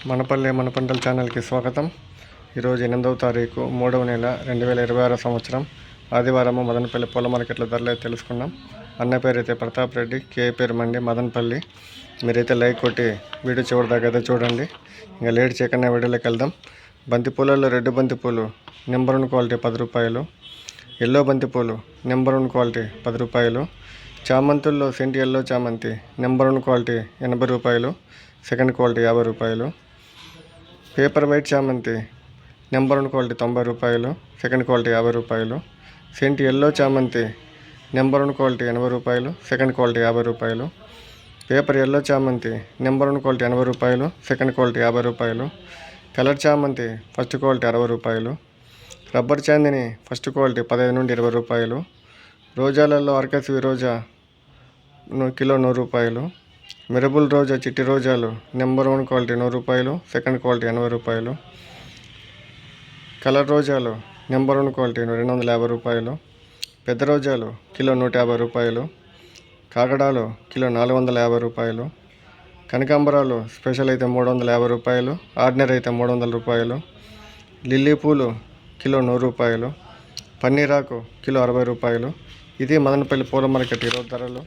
మనపల్లె మన పంటల ఛానల్కి స్వాగతం. ఈరోజు 8వ తారీఖు 3వ నెల 2026 సంవత్సరం ఆదివారము మదనపల్లి పూల మార్కెట్ల ధరలు తెలుసుకున్నాం. అన్న పేరు అయితే ప్రతాప్ రెడ్డి, కే పేరు మండి మదనపల్లి. మీరైతే లైక్ కొట్టి వీడియో చివరి దాకా అయితే చూడండి. ఇంకా లేట్ చేయకుండా వీడియోలోకి వెళ్దాం. బంతిపూలలో రెడ్ బంతిపూలు నెంబర్ 1 క్వాలిటీ 10 రూపాయలు, ఎల్లో బంతిపూలు నెంబర్ 1 క్వాలిటీ 10 రూపాయలు, చామంతుల్లో సెంటి ఎల్లో చామంతి నెంబర్ 1 క్వాలిటీ 80 రూపాయలు, సెకండ్ క్వాలిటీ 50 రూపాయలు, పేపర్ వైట్ చామంతి నెంబర్ 1 క్వాలిటీ 90 రూపాయలు, సెకండ్ క్వాలిటీ 50 రూపాయలు, సెంటి ఎల్లో చామంతి నెంబర్ 1 క్వాలిటీ 80 రూపాయలు, సెకండ్ క్వాలిటీ 50 రూపాయలు, పేపర్ ఎల్లో చామంతి నెంబర్ 1 క్వాలిటీ 80 రూపాయలు, సెకండ్ క్వాలిటీ 50 రూపాయలు, కలర్ చామంతి ఫస్ట్ క్వాలిటీ 60 రూపాయలు, రబ్బర్ చాందిని ఫస్ట్ క్వాలిటీ 15 నుండి 20 రూపాయలు, రోజాలలో అర్కస్వి రోజా కిలో 100 రూపాయలు, మిరబుల్ రోజా చిట్టి రోజాలు నెంబర్ 1 క్వాలిటీ 100 రూపాయలు, సెకండ్ క్వాలిటీ 80 రూపాయలు, కలర్ రోజాలు నెంబర్ 1 క్వాలిటీ 250 రూపాయలు, పెద్ద రోజాలు కిలో 150 రూపాయలు, కాకడాలు కిలో 450 రూపాయలు, కనకాంబరాలు స్పెషల్ అయితే 350 రూపాయలు, ఆర్డినరీ అయితే 300 రూపాయలు, లిల్లీ పూలు కిలో 100 రూపాయలు, పన్నీరాకు కిలో 60 రూపాయలు. ఇది మదనపల్లి పూల మార్కెట్ ఈరోజు ధరలు.